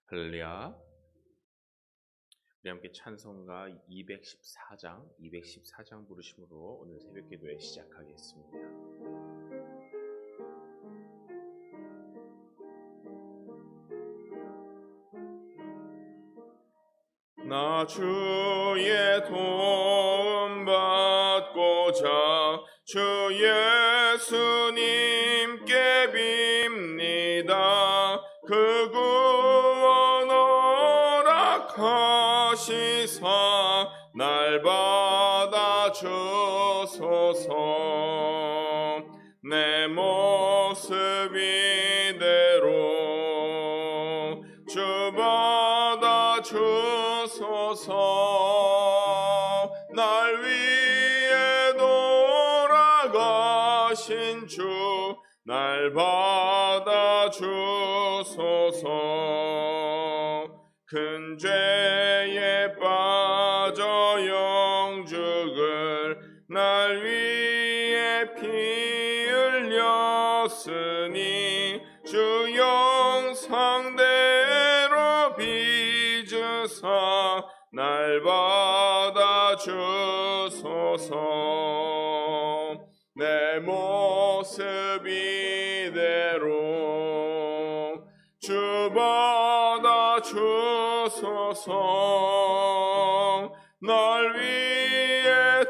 할렐루야. 우리 함께 찬송가 214장 부르심으로 오늘 새벽 기도회 시작하겠습니다. 나 주의 도움 받고자 주 예수님께 빕니다. 그 구원 허락하시사 날 받아 주소서. 내 모습 이대로 주 받아 주소서. 날 위해 돌아가신 주 날 받아 주소서. 큰 죄에 빠져 영죽을 날 위해 피 흘렸으니 주 영상대로 빚으사 날 받아 주소서. 내 모습 이대로 주 받아 주소서. 날 위해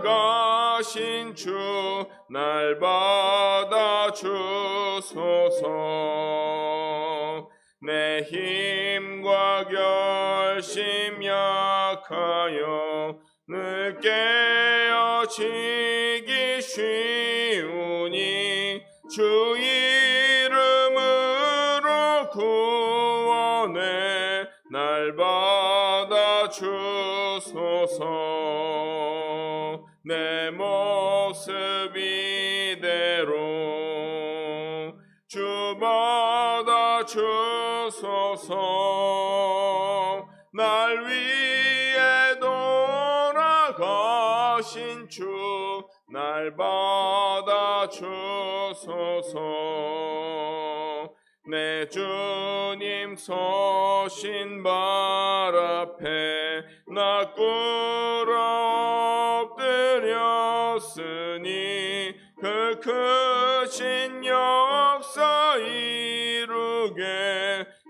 돌아가신 주 날 받아 주소서. 내 힘과 결심 약하여 늘 깨어지기 쉬우니 주 이름으로 구원해 날 받아 주소서. 내 모습 이대로 주 받아 주소서. 날 위해 돌아가신 주 날 받아 주소서. 내 주님 서신 발 앞에 나 꿇어 엎드렸으니 그 크신 역사 이루게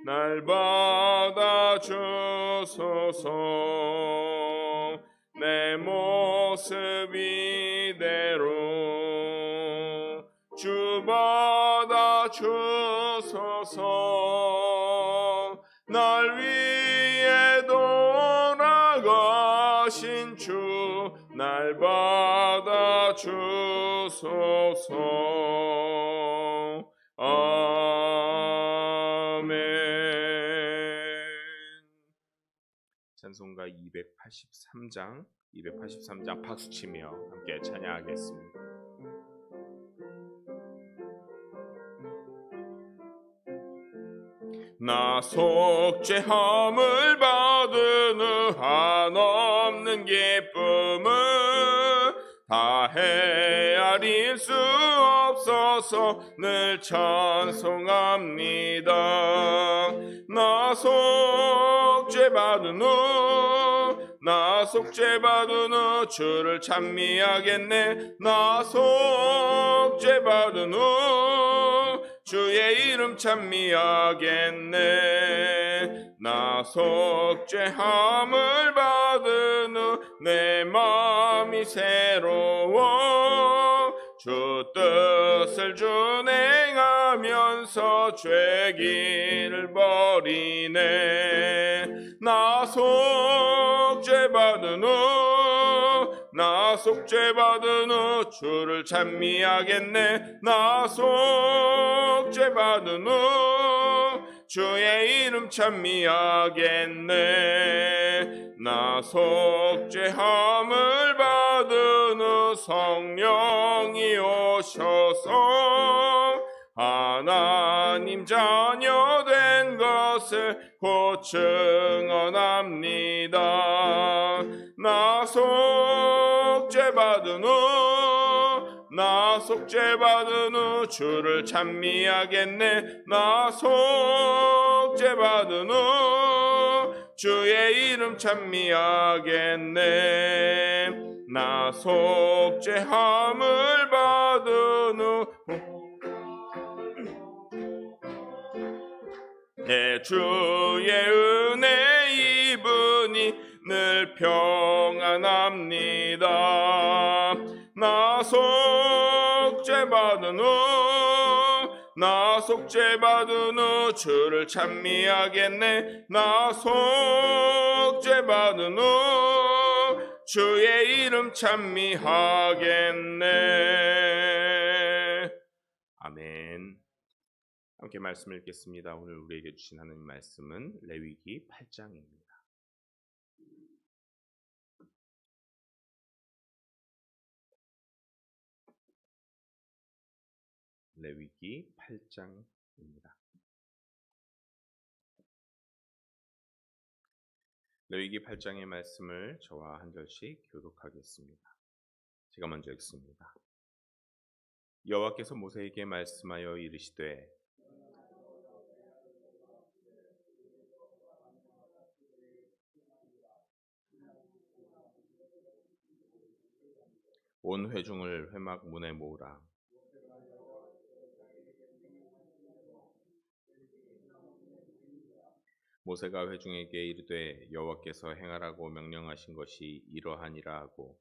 날 받아 주소서. 내 모습 이대로 주 받아 주소서. 날 위해 돌아가신 주 날 받아 주소서. 아멘. 찬송가 283장 박수치며 함께 찬양하겠습니다. 나 속죄함을 받은 후 한없는 기쁨을 다 헤아릴 수 없어서 늘 찬송합니다. 나 속죄받은 후 주를 찬미하겠네. 나 속죄받은 후 주의 이름 찬미하겠네. 나 속죄함을 받은 후 내 마음이 새로워 주 뜻을 준행하면서 죄길을 버리네. 나 속죄받은 후 주를 찬미하겠네. 나 속죄받은 후 주의 이름 찬미하겠네. 나 속죄함을 받은 후 성령이 오셔서 하나님 자녀 된 것을 곧 증언합니다. 나 속죄받은 후 주를 찬미하겠네. 나 속죄받은 속죄 받은 후 주의 이름 찬미하겠네. 나 속죄함을 받은 후 내 주의 은혜 입으니 늘 평안합니다. 나 속죄 받은 후 나 속죄 받은 후 주를 찬미하겠네. 나 속죄 받은 후 주의 이름 찬미하겠네. 아멘. 함께 말씀을 읽겠습니다. 오늘 우리에게 주신 하나님 말씀은 레위기 8장입니다. 레위기 8장입니다. 레위기 8장의 말씀을 저와 한 절씩 교독하겠습니다. 제가 먼저 읽습니다. 여호와께서 모세에게 말씀하여 이르시되 온 회중을 회막 문에 모으라. 모세가 회중에게 이르되 여호와께서 행하라고 명령하신 것이 이러하니라 하고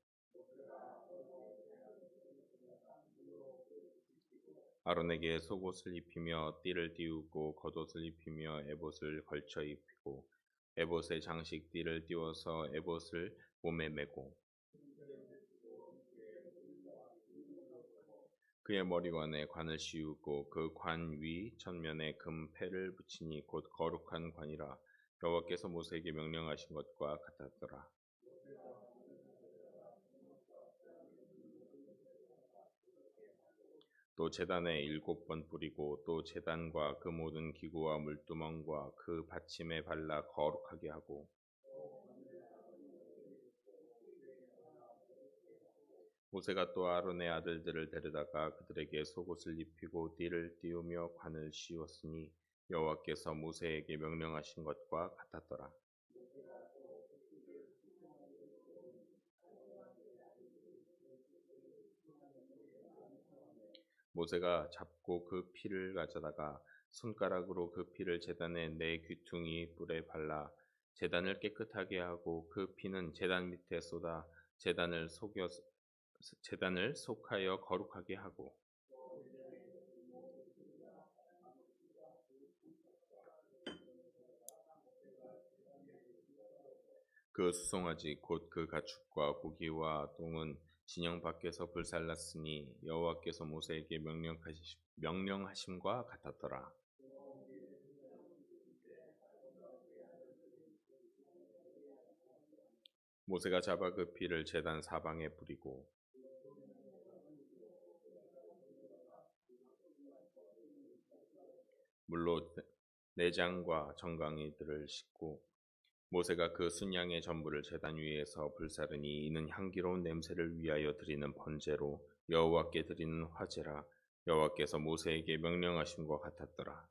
아론에게 속옷을 입히며 띠를 띄우고 겉옷을 입히며 에봇을 걸쳐 입히고 에봇에 장식 띠를 띄워서 에봇을 몸에 메고 그의 머리관에 관을 씌우고 그 관 위 천면에 금패를 붙이니 곧 거룩한 관이라. 여호와께서 모세에게 명령하신 것과 같았더라. 또 제단에 7번 뿌리고 또 제단과 그 모든 기구와 물두멍과 그 받침에 발라 거룩하게 하고 모세가 또 아론의 아들들을 데려다가 그들에게 속옷을 입히고 띠를 띄우며 관을 씌웠으니 여호와께서 모세에게 명령하신 것과 같았더라. 모세가 잡고 그 피를 가져다가 손가락으로 그 피를 제단의 네 귀퉁이 뿔에 발라 제단을 깨끗하게 하고 그 피는 제단 밑에 쏟아 제단을 속하여 거룩하게 하고 그 수송아지 곧 그 가축과 고기와 똥은 진영 밖에서 불살랐으니 여호와께서 모세에게 명령하심과 같았더라. 모세가 잡아 그 피를 제단 사방에 뿌리고 물로 내장과 정강이들을 씻고 모세가 그 순양의 전부를 제단 위에서 불사르니 이는 향기로운 냄새를 위하여 드리는 번제로 여호와께 드리는 화제라. 여호와께서 모세에게 명령하심과 같았더라.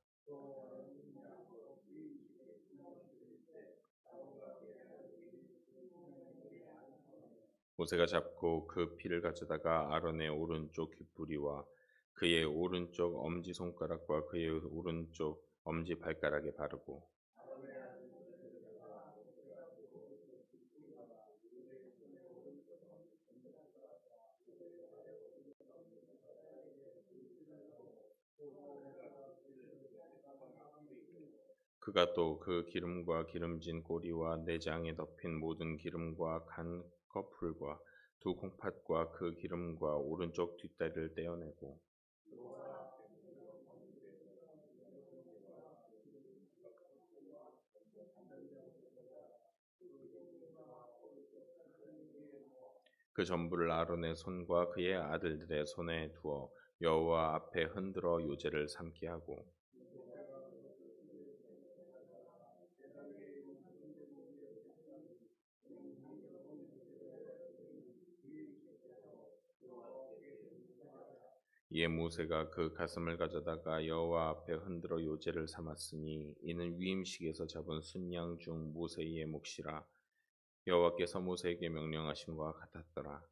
모세가 잡고 그 피를 가져다가 아론의 오른쪽 귓부리와 그의 오른쪽 엄지손가락과 그의 오른쪽 엄지발가락에 바르고 그가 또 그 기름과 기름진 꼬리와 내장에 덮인 모든 기름과 간 커풀과 두 콩팥과 그 기름과 오른쪽 뒷다리를 떼어내고 그 전부를 아론의 손과 그의 아들들의 손에 두어 여호와 앞에 흔들어 요제를 삼게 하고 이에 모세가 그 가슴을 가져다가 여호와 앞에 흔들어 요제를 삼았으니 이는 위임식에서 잡은 순양 중 모세의 몫이라. 여호와께서 모세에게 명령하심과 같았더라.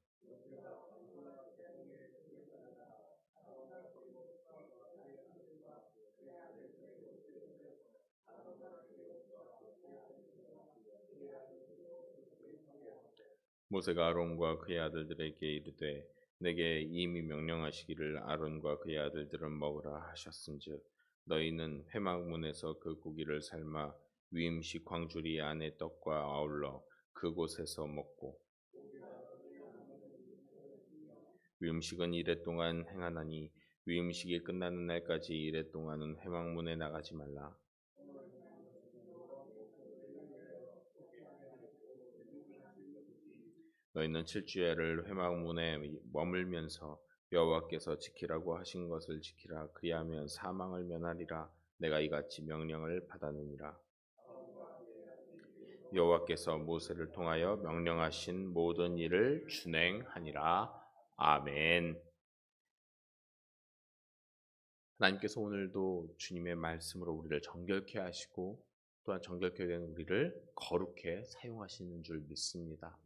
모세가 아론과 그의 아들들에게 이르되 내게 이미 명령하시기를 아론과 그의 아들들은 먹으라 하셨은즉 너희는 회막문에서 그 고기를 삶아 위임식 광주리 안에 떡과 아울러 그곳에서 먹고 위임식은 이레 동안 행하나니 위임식이 끝나는 날까지 이레 동안은 회막문에 나가지 말라. 너희는 7주야를 회막문에 머물면서 여호와께서 지키라고 하신 것을 지키라. 그리하면 사망을 면하리라. 내가 이같이 명령을 받았느니라. 여호와께서 모세를 통하여 명령하신 모든 일을 준행하니라. 아멘. 하나님께서 오늘도 주님의 말씀으로 우리를 정결케 하시고 또한 정결케 된 우리를 거룩해 사용하시는 줄 믿습니다.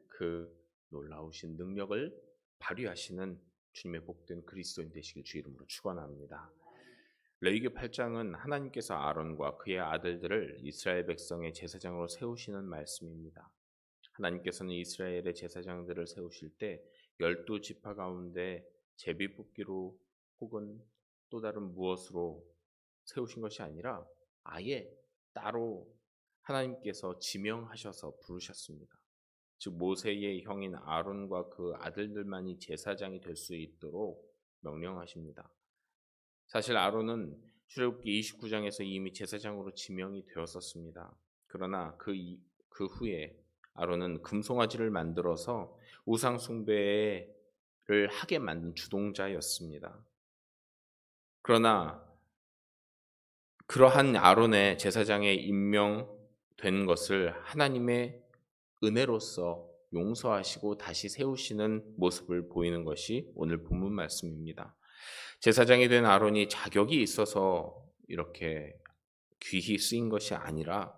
그 놀라우신 능력을 발휘하시는 주님의 복된 그리스도인 되시길 주 이름으로 축원합니다. 레위기 8장은 하나님께서 아론과 그의 아들들을 이스라엘 백성의 제사장으로 세우시는 말씀입니다. 하나님께서는 이스라엘의 제사장들을 세우실 때 12지파 가운데 제비 뽑기로 혹은 또 다른 무엇으로 세우신 것이 아니라 아예 따로 하나님께서 지명하셔서 부르셨습니다. 즉 모세의 형인 아론과 그 아들들만이 제사장이 될 수 있도록 명령하십니다. 사실 아론은 출애굽기 29장에서 이미 제사장으로 지명이 되었었습니다. 그러나 그 후에 아론은 금송아지를 만들어서 우상 숭배를 하게 만든 주동자였습니다. 그러나 그러한 아론의 제사장에 임명된 것을 하나님의 은혜로서 용서하시고 다시 세우시는 모습을 보이는 것이 오늘 본문 말씀입니다. 제사장이 된 아론이 자격이 있어서 이렇게 귀히 쓰인 것이 아니라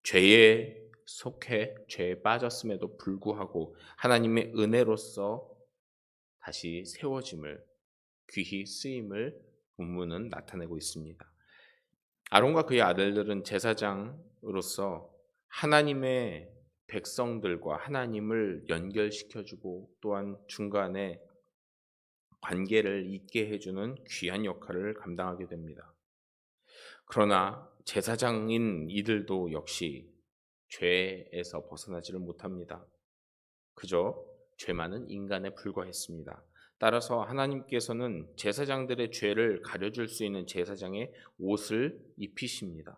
죄에 속해 죄에 빠졌음에도 불구하고 하나님의 은혜로서 다시 세워짐을 귀히 쓰임을 본문은 나타내고 있습니다. 아론과 그의 아들들은 제사장으로서 하나님의 백성들과 하나님을 연결시켜주고 또한 중간에 관계를 잇게 해주는 귀한 역할을 감당하게 됩니다. 그러나 제사장인 이들도 역시 죄에서 벗어나지를 못합니다. 그저 죄 많은 인간에 불과했습니다. 따라서 하나님께서는 제사장들의 죄를 가려줄 수 있는 제사장의 옷을 입히십니다.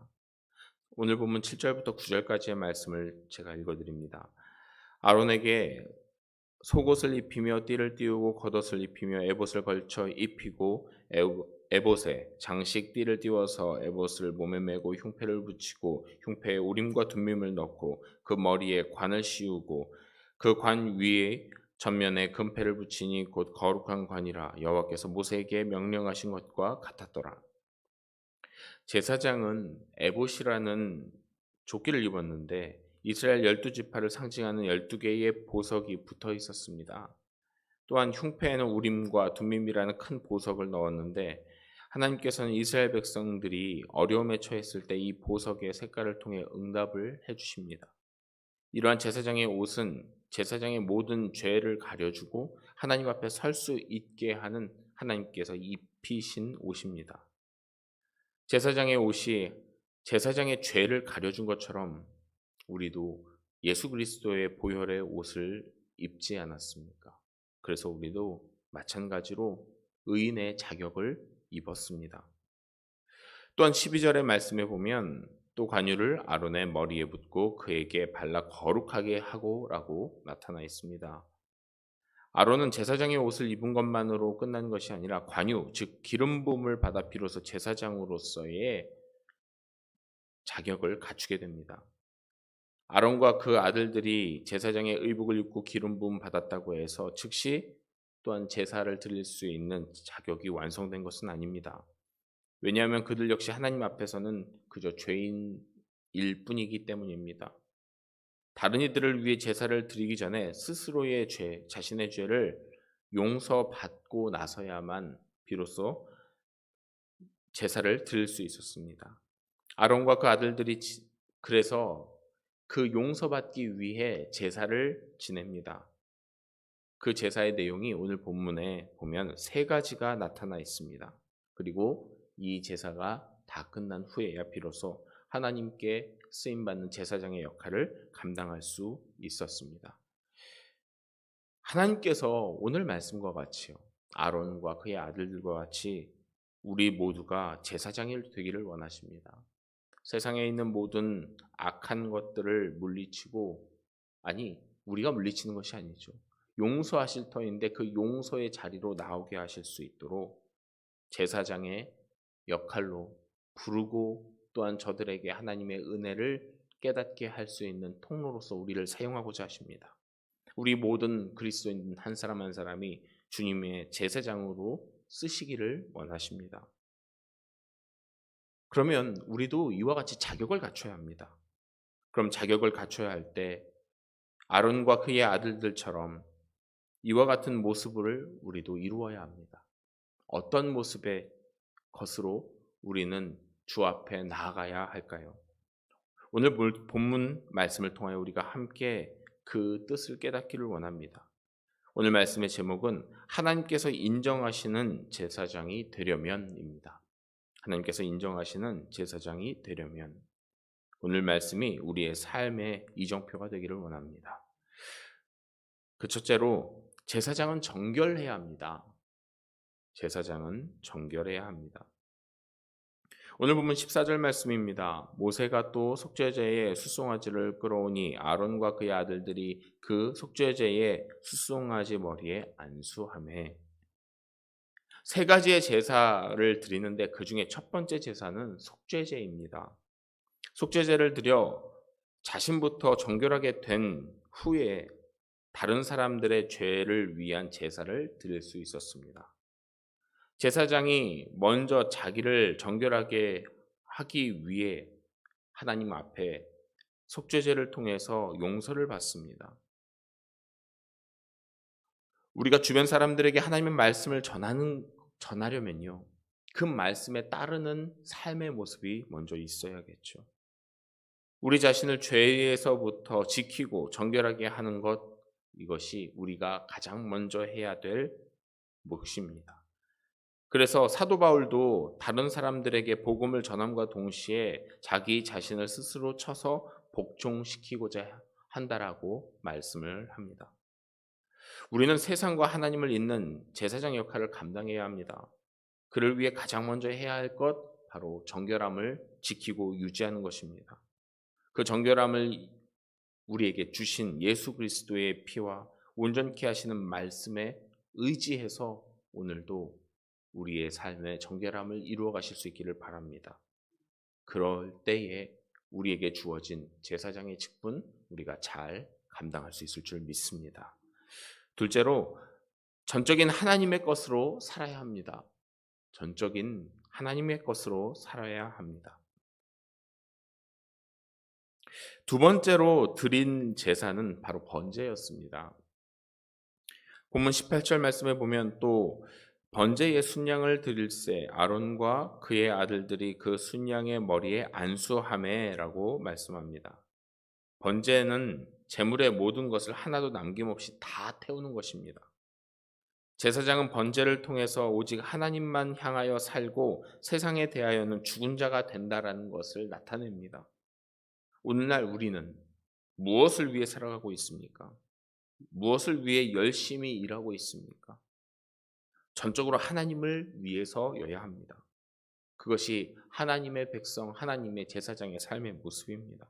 오늘 본문 7절부터 9절까지의 말씀을 제가 읽어드립니다. 아론에게 속옷을 입히며 띠를 띠우고 겉옷을 입히며 에봇을 걸쳐 입히고 에봇에 장식 띠를 띠워서 에봇을 몸에 메고 흉패를 붙이고 흉패에 우림과 둠밈을 넣고 그 머리에 관을 씌우고 그 관 위에 전면에 금패를 붙이니 곧 거룩한 관이라. 여호와께서 모세에게 명령하신 것과 같았더라. 제사장은 에봇이라는 조끼를 입었는데 이스라엘 12지파를 상징하는 12개의 보석이 붙어 있었습니다. 또한 흉패에는 우림과 둠밈이라는 큰 보석을 넣었는데 하나님께서는 이스라엘 백성들이 어려움에 처했을 때 이 보석의 색깔을 통해 응답을 해주십니다. 이러한 제사장의 옷은 제사장의 모든 죄를 가려주고 하나님 앞에 설 수 있게 하는 하나님께서 입히신 옷입니다. 제사장의 옷이 제사장의 죄를 가려준 것처럼 우리도 예수 그리스도의 보혈의 옷을 입지 않았습니까? 그래서 우리도 마찬가지로 의인의 자격을 입었습니다. 또한 12절의 말씀에 보면 또 관유를 아론의 머리에 붓고 그에게 발라 거룩하게 하고라고 나타나 있습니다. 아론은 제사장의 옷을 입은 것만으로 끝난 것이 아니라 관유, 즉 기름 부음을 받아 비로소 제사장으로서의 자격을 갖추게 됩니다. 아론과 그 아들들이 제사장의 의복을 입고 기름 부음 받았다고 해서 즉시 또한 제사를 드릴 수 있는 자격이 완성된 것은 아닙니다. 왜냐하면 그들 역시 하나님 앞에서는 그저 죄인일 뿐이기 때문입니다. 다른 이들을 위해 제사를 드리기 전에 스스로의 죄, 자신의 죄를 용서받고 나서야만 비로소 제사를 드릴 수 있었습니다. 아론과 그 아들들이 그래서 그 용서받기 위해 제사를 지냅니다. 그 제사의 내용이 오늘 본문에 보면 세 가지가 나타나 있습니다. 그리고 이 제사가 다 끝난 후에야 비로소 하나님께 쓰임받는 제사장의 역할을 감당할 수 있었습니다. 하나님께서 오늘 말씀과 같이요, 아론과 그의 아들들과 같이 우리 모두가 제사장이 되기를 원하십니다. 세상에 있는 모든 악한 것들을 물리치고, 아니 우리가 물리치는 것이 아니죠. 용서하실 터인데 그 용서의 자리로 나오게 하실 수 있도록 제사장의 역할로 부르고, 또한 저들에게 하나님의 은혜를 깨닫게 할 수 있는 통로로서 우리를 사용하고자 하십니다. 우리 모든 그리스도인 한 사람 한 사람이 주님의 제사장으로 쓰시기를 원하십니다. 그러면 우리도 이와 같이 자격을 갖춰야 합니다. 그럼 자격을 갖춰야 할 때 아론과 그의 아들들처럼 이와 같은 모습을 우리도 이루어야 합니다. 어떤 모습의 것으로 우리는 주 앞에 나아가야 할까요? 오늘 본문 말씀을 통하여 우리가 함께 그 뜻을 깨닫기를 원합니다. 오늘 말씀의 제목은 하나님께서 인정하시는 제사장이 되려면입니다. 하나님께서 인정하시는 제사장이 되려면, 오늘 말씀이 우리의 삶의 이정표가 되기를 원합니다. 그 첫째로 제사장은 정결해야 합니다. 제사장은 정결해야 합니다. 오늘 보면 14절 말씀입니다. 모세가 또 속죄제에 수송아지를 끌어오니 아론과 그의 아들들이 그 속죄제에 수송아지 머리에 안수하매. 세 가지의 제사를 드리는데 그 중에 첫 번째 제사는 속죄제입니다. 속죄제를 드려 자신부터 정결하게 된 후에 다른 사람들의 죄를 위한 제사를 드릴 수 있었습니다. 제사장이 먼저 자기를 정결하게 하기 위해 하나님 앞에 속죄제를 통해서 용서를 받습니다. 우리가 주변 사람들에게 하나님의 말씀을 전하려면요, 그 말씀에 따르는 삶의 모습이 먼저 있어야겠죠. 우리 자신을 죄에서부터 지키고 정결하게 하는 것, 이것이 우리가 가장 먼저 해야 될 몫입니다. 그래서 사도 바울도 다른 사람들에게 복음을 전함과 동시에 자기 자신을 스스로 쳐서 복종시키고자 한다라고 말씀을 합니다. 우리는 세상과 하나님을 잇는 제사장 역할을 감당해야 합니다. 그를 위해 가장 먼저 해야 할 것, 바로 정결함을 지키고 유지하는 것입니다. 그 정결함을 우리에게 주신 예수 그리스도의 피와 온전케 하시는 말씀에 의지해서 오늘도 우리의 삶의 정결함을 이루어 가실 수 있기를 바랍니다. 그럴 때에 우리에게 주어진 제사장의 직분, 우리가 잘 감당할 수 있을 줄 믿습니다. 둘째로 전적인 하나님의 것으로 살아야 합니다. 전적인 하나님의 것으로 살아야 합니다. 두 번째로 드린 제사는 바로 번제였습니다. 본문 18절 말씀에 보면 또 번제의 순양을 드릴새 아론과 그의 아들들이 그 순양의 머리에 안수하매라고 말씀합니다. 번제는 제물의 모든 것을 하나도 남김없이 다 태우는 것입니다. 제사장은 번제를 통해서 오직 하나님만 향하여 살고 세상에 대하여는 죽은 자가 된다라는 것을 나타냅니다. 오늘날 우리는 무엇을 위해 살아가고 있습니까? 무엇을 위해 열심히 일하고 있습니까? 전적으로 하나님을 위해서여야 합니다. 그것이 하나님의 백성, 하나님의 제사장의 삶의 모습입니다.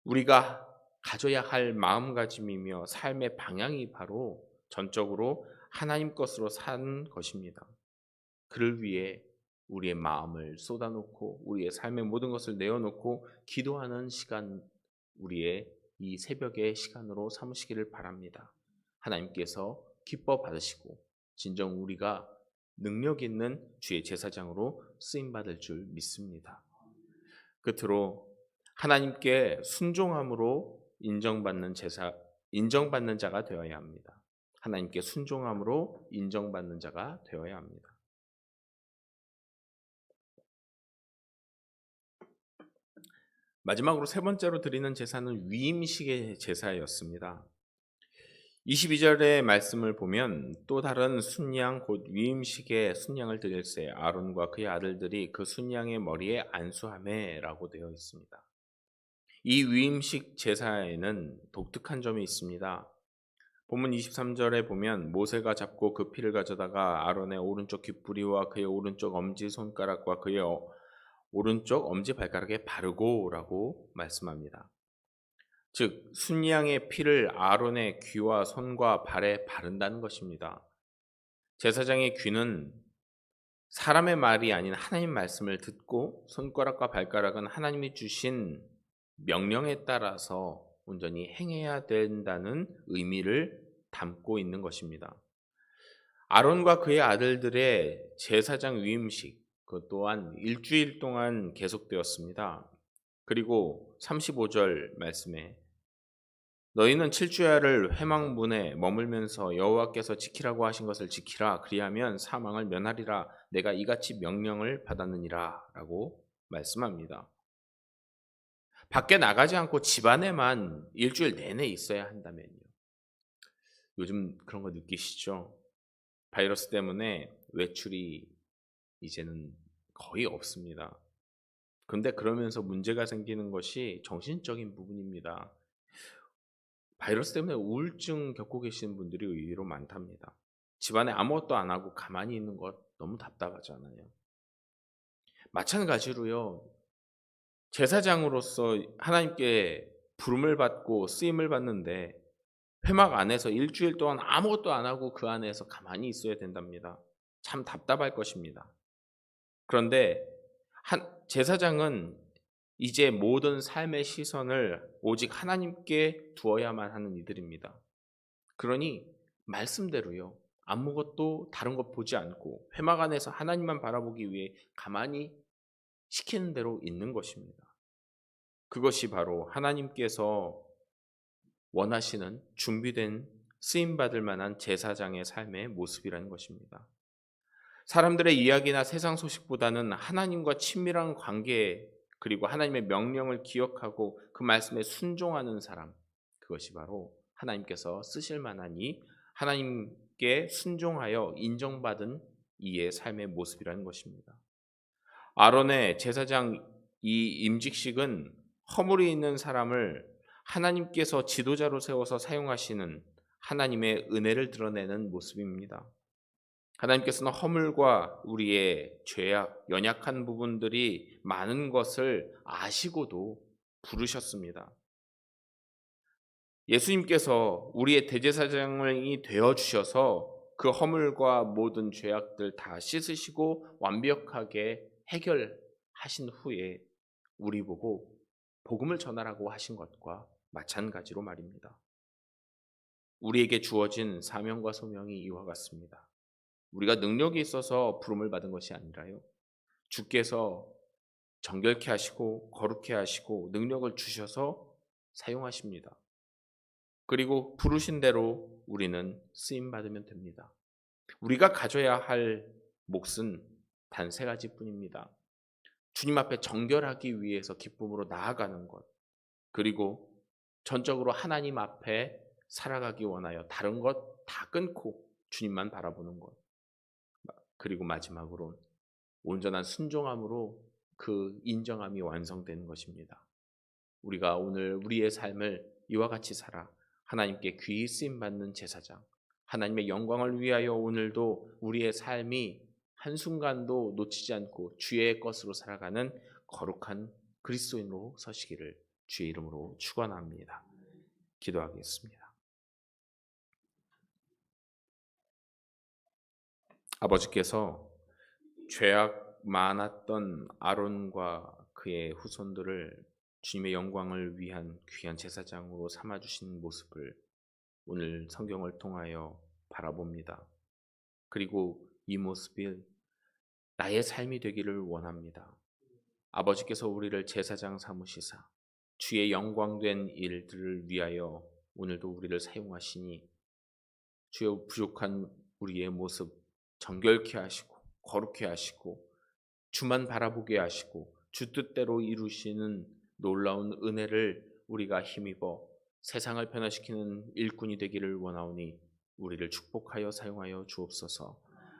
우리가 가져야 할 마음가짐이며 삶의 방향이 바로 전적으로 하나님 것으로 사는 것입니다. 그를 위해 우리의 마음을 쏟아놓고 우리의 삶의 모든 것을 내어놓고 기도하는 시간, 우리의 이 새벽의 시간으로 삼으시기를 바랍니다. 하나님께서 기뻐 받으시고 진정 우리가 능력 있는 주의 제사장으로 쓰임 받을 줄 믿습니다. 끝으로 하나님께 순종함으로 인정받는 자가 되어야 합니다. 하나님께 순종함으로 인정받는 자가 되어야 합니다. 마지막으로 세 번째로 드리는 제사는 위임식의 제사였습니다. 22절의 말씀을 보면 또 다른 순양 곧 위임식의 순양을 드릴세 아론과 그의 아들들이 그 순양의 머리에 안수하매라고 되어 있습니다. 이 위임식 제사에는 독특한 점이 있습니다. 본문 23절에 보면 모세가 잡고 그 피를 가져다가 아론의 오른쪽 귓부리와 그의 오른쪽 엄지손가락과 그의 오른쪽 엄지발가락에 바르고라고 말씀합니다. 즉 순양의 피를 아론의 귀와 손과 발에 바른다는 것입니다. 제사장의 귀는 사람의 말이 아닌 하나님 말씀을 듣고 손가락과 발가락은 하나님이 주신 명령에 따라서 온전히 행해야 된다는 의미를 담고 있는 것입니다. 아론과 그의 아들들의 제사장 위임식 그 또한 일주일 동안 계속되었습니다. 그리고 35절 말씀에 너희는 7주야를 회막문에 머물면서 여호와께서 지키라고 하신 것을 지키라 그리하면 사망을 면하리라 내가 이같이 명령을 받았느니라 라고 말씀합니다. 밖에 나가지 않고 집안에만 일주일 내내 있어야 한다면요. 요즘 그런 거 느끼시죠? 바이러스 때문에 외출이 이제는 거의 없습니다. 근데 그러면서 문제가 생기는 것이 정신적인 부분입니다. 바이러스 때문에 우울증 겪고 계시는 분들이 의외로 많답니다. 집안에 아무것도 안 하고 가만히 있는 것 너무 답답하잖아요. 마찬가지로요. 제사장으로서 하나님께 부름을 받고 쓰임을 받는데 회막 안에서 일주일 동안 아무것도 안 하고 그 안에서 가만히 있어야 된답니다. 참 답답할 것입니다. 그런데 제사장은 이제 모든 삶의 시선을 오직 하나님께 두어야만 하는 이들입니다. 그러니 말씀대로요. 아무것도 다른 것 보지 않고 회막 안에서 하나님만 바라보기 위해 가만히 시키는 대로 있는 것입니다. 그것이 바로 하나님께서 원하시는 준비된 쓰임받을 만한 제사장의 삶의 모습이라는 것입니다. 사람들의 이야기나 세상 소식보다는 하나님과 친밀한 관계 그리고 하나님의 명령을 기억하고 그 말씀에 순종하는 사람, 그것이 바로 하나님께서 쓰실 만하니 하나님께 순종하여 인정받은 이의 삶의 모습이라는 것입니다. 아론의 제사장 이 임직식은 허물이 있는 사람을 하나님께서 지도자로 세워서 사용하시는 하나님의 은혜를 드러내는 모습입니다. 하나님께서는 허물과 우리의 죄악, 연약한 부분들이 많은 것을 아시고도 부르셨습니다. 예수님께서 우리의 대제사장이 되어주셔서 그 허물과 모든 죄악들 다 씻으시고 완벽하게 해결하신 후에 우리 보고 복음을 전하라고 하신 것과 마찬가지로 말입니다. 우리에게 주어진 사명과 소명이 이와 같습니다. 우리가 능력이 있어서 부름을 받은 것이 아니라요. 주께서 정결케 하시고 거룩케 하시고 능력을 주셔서 사용하십니다. 그리고 부르신 대로 우리는 쓰임 받으면 됩니다. 우리가 가져야 할 몫은 단 3가지뿐입니다. 주님 앞에 정결하기 위해서 기쁨으로 나아가는 것, 그리고 전적으로 하나님 앞에 살아가기 원하여 다른 것 다 끊고 주님만 바라보는 것, 그리고 마지막으로 온전한 순종함으로 그 인정함이 완성되는 것입니다. 우리가 오늘 우리의 삶을 이와 같이 살아 하나님께 귀히 쓰임받는 제사장, 하나님의 영광을 위하여 오늘도 우리의 삶이 한순간도 놓치지 않고 주의 것으로 살아가는 거룩한 그리스도인으로 서시기를 주의 이름으로 축원합니다. 기도하겠습니다. 아버지께서 죄악 많았던 아론과 그의 후손들을 주님의 영광을 위한 귀한 제사장으로 삼아주신 모습을 오늘 성경을 통하여 바라봅니다. 그리고 이 모습이 나의 삶이 되기를 원합니다. 아버지께서 우리를 제사장 삼으시사 주의 영광된 일들을 위하여 오늘도 우리를 사용하시니 주여 부족한 우리의 모습 정결케 하시고 거룩케 하시고 주만 바라보게 하시고 주 뜻대로 이루시는 놀라운 은혜를 우리가 힘입어 세상을 변화시키는 일꾼이 되기를 원하오니 우리를 축복하여 사용하여 주옵소서.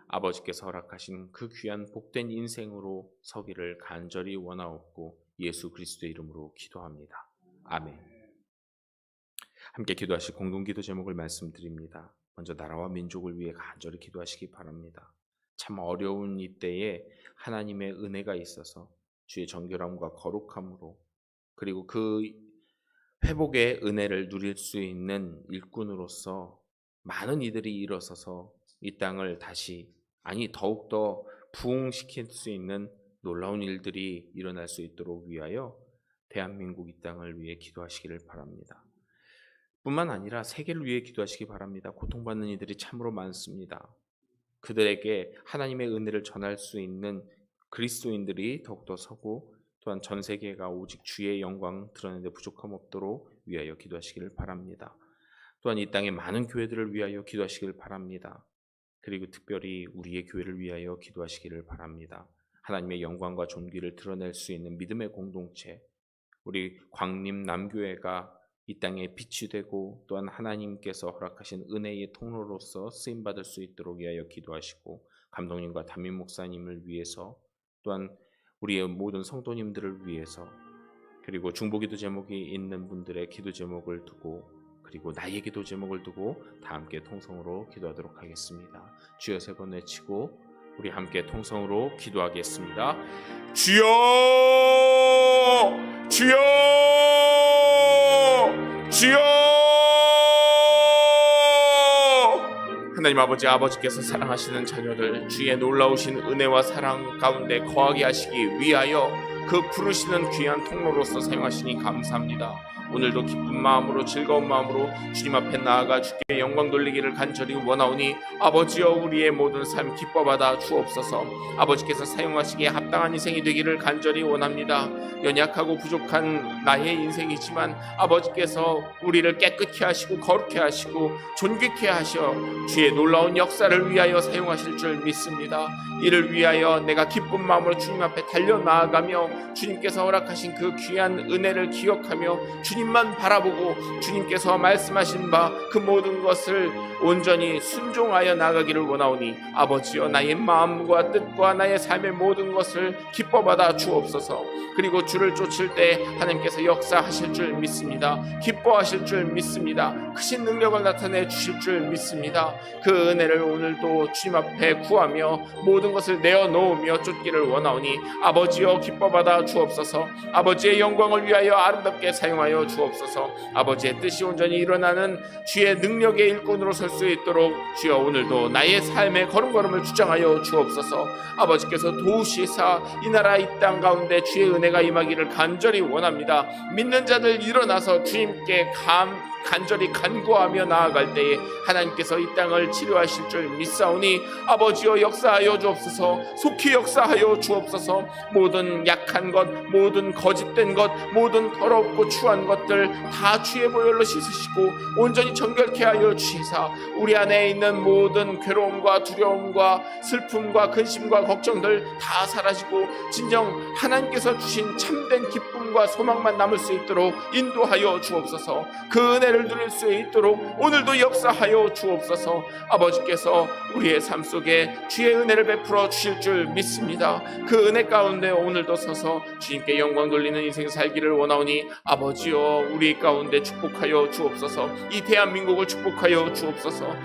아버지께서 허락하신 그 귀한 복된 인생으로 서기를 간절히 원하옵고 예수 그리스도의 이름으로 기도합니다. 아멘. 함께 기도하실 공동기도 제목을 말씀드립니다. 먼저 나라와 민족을 위해 간절히 기도하시기 바랍니다. 참 어려운 이때에 하나님의 은혜가 있어서 주의 정결함과 거룩함으로 그리고 그 회복의 은혜를 누릴 수 있는 일꾼으로서 많은 이들이 일어서서 이 땅을 더욱더 부흥시킬 수 있는 놀라운 일들이 일어날 수 있도록 위하여 대한민국 이 땅을 위해 기도하시기를 바랍니다. 뿐만 아니라 세계를 위해 기도하시기 바랍니다. 고통받는 이들이 참으로 많습니다. 그들에게 하나님의 은혜를 전할 수 있는 그리스도인들이 더욱더 서고 또한 전 세계가 오직 주의 영광 드러내는 데 부족함 없도록 위하여 기도하시기를 바랍니다. 또한 이 땅의 많은 교회들을 위하여 기도하시기를 바랍니다. 그리고 특별히 우리의 교회를 위하여 기도하시기를 바랍니다. 하나님의 영광과 존귀를 드러낼 수 있는 믿음의 공동체, 우리 광림 남교회가 이 땅에 빛이 되고 또한 하나님께서 허락하신 은혜의 통로로서 쓰임받을 수 있도록 위하여 기도하시고 감독님과 담임 목사님을 위해서 또한 우리의 모든 성도님들을 위해서 그리고 중보기도 제목이 있는 분들의 기도 제목을 두고 그리고 나의 기도 제목을 두고 다 함께 통성으로 기도하도록 하겠습니다. 주여 세 번 외치고 우리 함께 통성으로 기도하겠습니다. 주여! 주여! 주여! 하나님 아버지께서 사랑하시는 자녀들 주의 놀라우신 은혜와 사랑 가운데 거하게 하시기 위하여 그 부르시는 귀한 통로로서 사용하시니 감사합니다. 오늘도 기쁜 마음으로 즐거운 마음으로 주님 앞에 나아가 주께 영광 돌리기를 간절히 원하오니 아버지여 우리의 모든 삶 기뻐 받아 주옵소서. 아버지께서 사용하시기에 합당한 인생이 되기를 간절히 원합니다. 연약하고 부족한 나의 인생이지만 아버지께서 우리를 깨끗게 하시고 거룩게 하시고 존귀케 하셔 주의 놀라운 역사를 위하여 사용하실 줄 믿습니다. 이를 위하여 내가 기쁜 마음으로 주님 앞에 달려 나아가며 주님께서 허락하신 그 귀한 은혜를 기억하며 주님만 바라보고 주님께서 말씀하신 바 그 모든 것을 온전히 순종하여 나가기를 원하오니 아버지여 나의 마음과 뜻과 나의 삶의 모든 것을 기뻐받아 주옵소서. 그리고 주를 쫓을 때 하나님께서 역사하실 줄 믿습니다. 기뻐하실 줄 믿습니다. 크신 능력을 나타내 주실 줄 믿습니다. 그 은혜를 오늘도 주님 앞에 구하며 모든 것을 내어놓으며 쫓기를 원하오니 아버지여 기뻐받아 주옵소서. 아버지의 영광을 위하여 아름답게 사용하여 주옵소서. 아버지의 뜻이 온전히 일어나는 주의 능력의 일꾼으로 설 수 있도록 주여 오늘도 나의 삶의 걸음걸음을 주장하여 주옵소서. 아버지께서 도우시사 이 나라 이 땅 가운데 주의 은혜가 임하기를 간절히 원합니다. 믿는 자들 일어나서 주님께 간절히 간구하며 나아갈 때에 하나님께서 이 땅을 치료하실 줄 믿사오니 아버지여 역사하여 주옵소서. 속히 역사하여 주옵소서. 모든 약한 것, 모든 거짓된 것, 모든 더럽고 추한 것들 다 주의 보혈로 씻으시고 온전히 정결케 하여 주시사 우리 안에 있는 모든 괴로움과 두려움과 슬픔과 근심과 걱정들 다 사라지고 진정 하나님께서 주신 참된 기쁨과 소망만 남을 수 있도록 인도하여 주옵소서. 그 은혜를 누릴 수 있도록 오늘도 역사하여 주옵소서. 아버지께서 우리의 삶 속에 주의 은혜를 베풀어 주실 줄 믿습니다. 그 은혜 가운데 오늘도 서서 주님께 영광 돌리는 인생 살기를 원하오니 아버지여 우리 가운데 축복하여 주옵소서. 이 대한민국을 축복하여 주옵소서.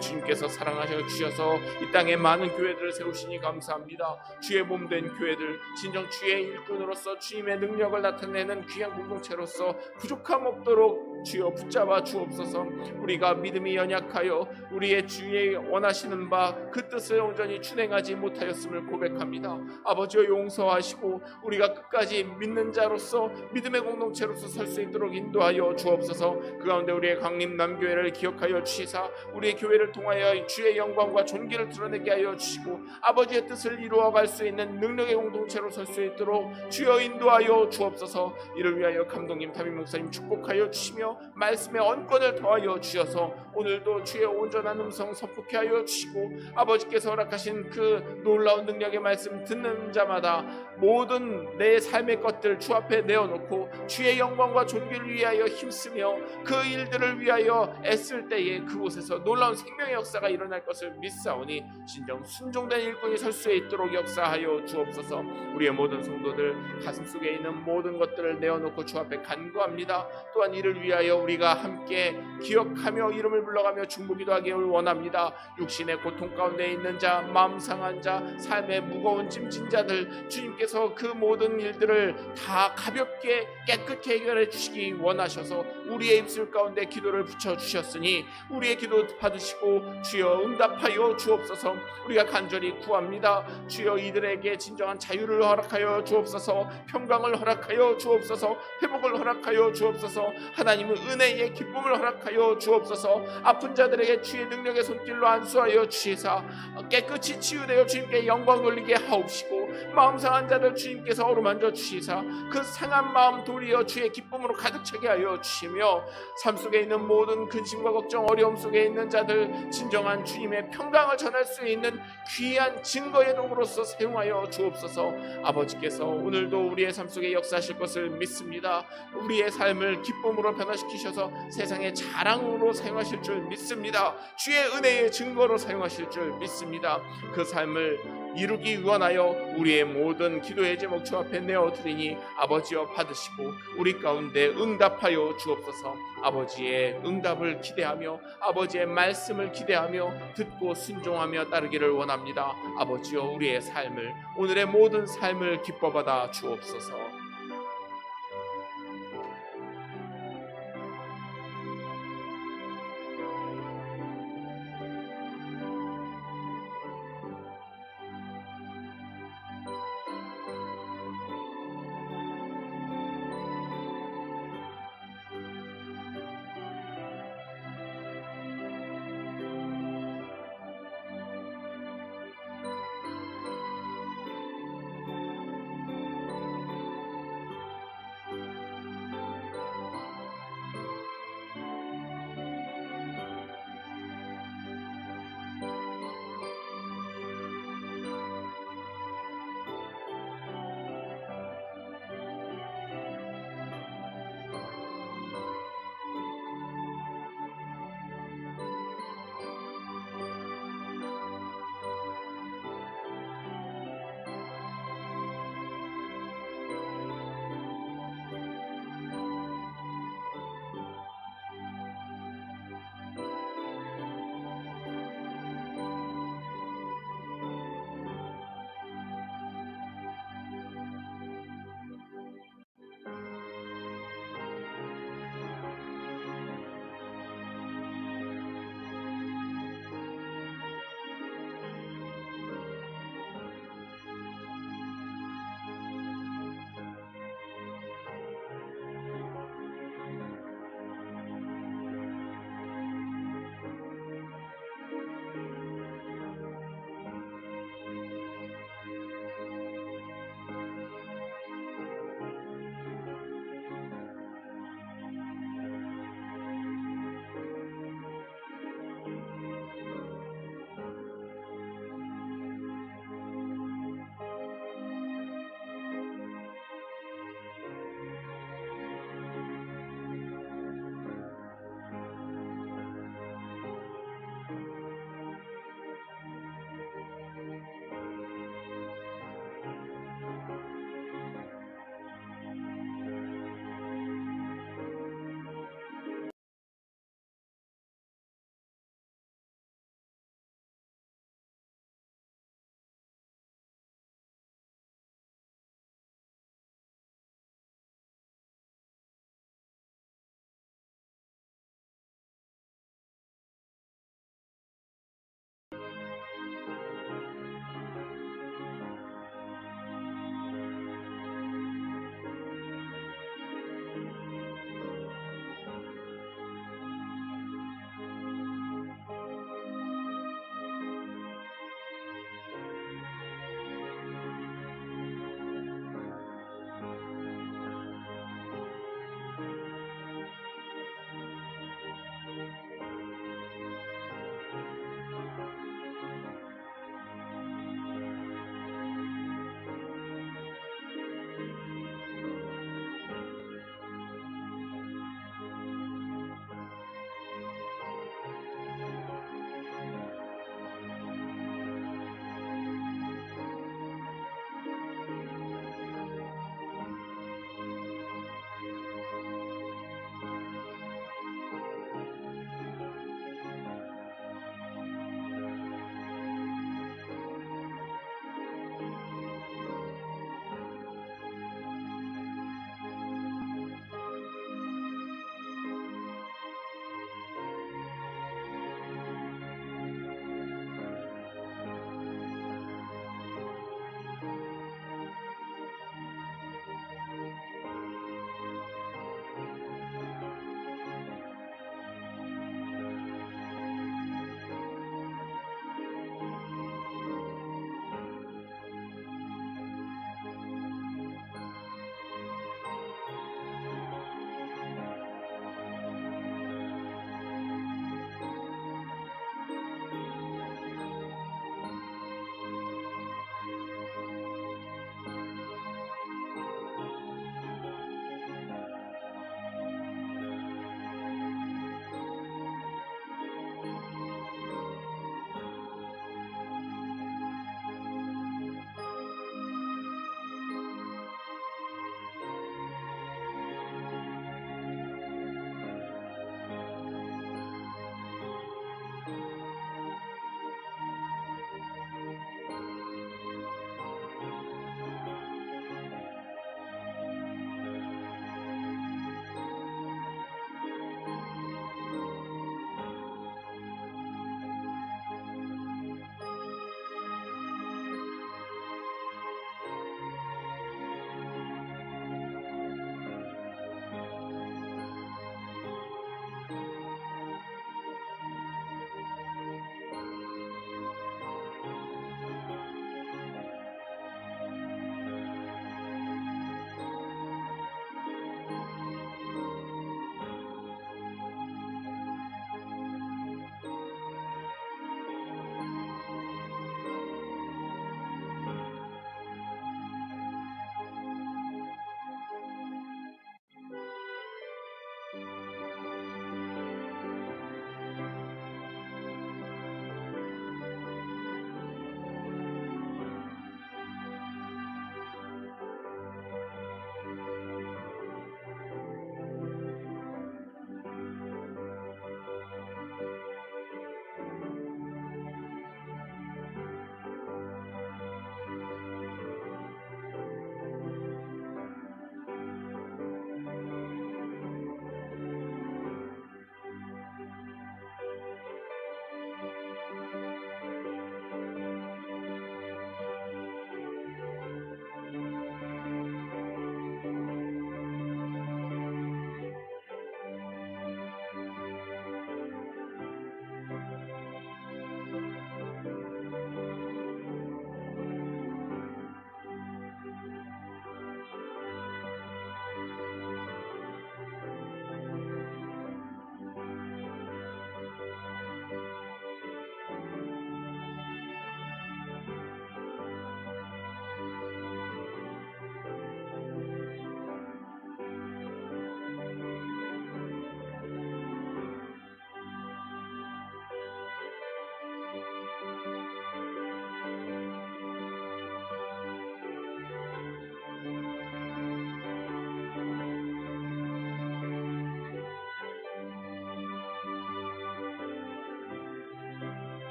주님께서 사랑하셔 주셔서 이 땅에 많은 교회들을 세우시니 감사합니다. 주의 몸된 교회들 진정 주의 일꾼으로서 주님의 능력을 나타내는 귀한 공동체로서 부족함 없도록 주여 주시고 붙잡아 주옵소서. 우리가 믿음이 연약하여 우리의 주의 원하시는 바 그 뜻을 온전히 준행하지 못하였음을 고백합니다. 아버지여 용서하시고 우리가 끝까지 믿는 자로서 믿음의 공동체로서 설 수 있도록 인도하여 주옵소서. 그 가운데 우리의 강림남교회를 기억하여 주시사 우리의 교회를 통하여 주의 영광과 존귀를 드러내게 하여 주시고 아버지의 뜻을 이루어갈 수 있는 능력의 공동체로 설 수 있도록 주여 인도하여 주옵소서. 이를 위하여 감독님 담임 목사님 축복하여 주시며 말씀의 언권을 더하여 주셔서 오늘도 주의 온전한 음성 선포케 하여 주시고 아버지께서 허락하신 그 놀라운 능력의 말씀 듣는 자마다 모든 내 삶의 것들 주 앞에 내어놓고 주의 영광과 존귀를 위하여 힘쓰며 그 일들을 위하여 애쓸 때에 그곳에서 놀라운 생명의 역사가 일어날 것을 믿사오니 진정 순종된 일꾼이 설 수 있도록 역사하여 주옵소서. 우리의 모든 성도들 가슴속에 있는 모든 것들을 내어놓고 주 앞에 간구합니다. 또한 이를 위하여 우리가 함께 기억하며 이름을 불러가며 중보기도 하기를 원합니다. 육신의 고통 가운데 있는 자, 마음 상한 자, 삶의 무거운 짐진 자들 주님께서 그 모든 일들을 다 가볍게 깨끗게 해결해 주시기 원하셔서 우리의 입술 가운데 기도를 붙여주셨으니 우리의 기도 받으시고 주여 응답하여 주옵소서. 우리가 간절히 구합니다. 주여 이들에게 진정한 자유를 허락하여 주옵소서. 평강을 허락하여 주옵소서. 회복을 허락하여 주옵소서. 하나님은 은혜의 기쁨을 허락하여 주옵소서. 아픈 자들에게 주의 능력의 손길로 안수하여 주시사 깨끗이 치유되어 주님께 영광 돌리게 하옵시고 마음 상한 자들 주님께서 어루만져 주시사 그 상한 마음 도리어 주의 기쁨으로 가득 차게 하여 주시며 삶 속에 있는 모든 근심과 걱정 어려움 속에 있는 자들 진정한 주님의 평강을 전할 수 있는 귀한 증거의 도구로서 사용하여 주옵소서. 아버지께서 오늘도 우리의 삶 속에 역사하실 것을 믿습니다. 우리의 삶을 기쁨으로 변화시키셔서 세상의 자랑으로 사용하실 줄 믿습니다. 주의 은혜의 증거로 사용하실 줄 믿습니다. 그 삶을 이루기 원하여 우리의 모든 기도의 제목 주 앞에 내어드리니 아버지여 받으시고 우리 가운데 응답하여 주옵소서. 아버지의 응답을 기대하며 아버지의 말씀을 기대하며 듣고 순종하며 따르기를 원합니다. 아버지여 우리의 삶을 오늘의 모든 삶을 기뻐받아 주옵소서.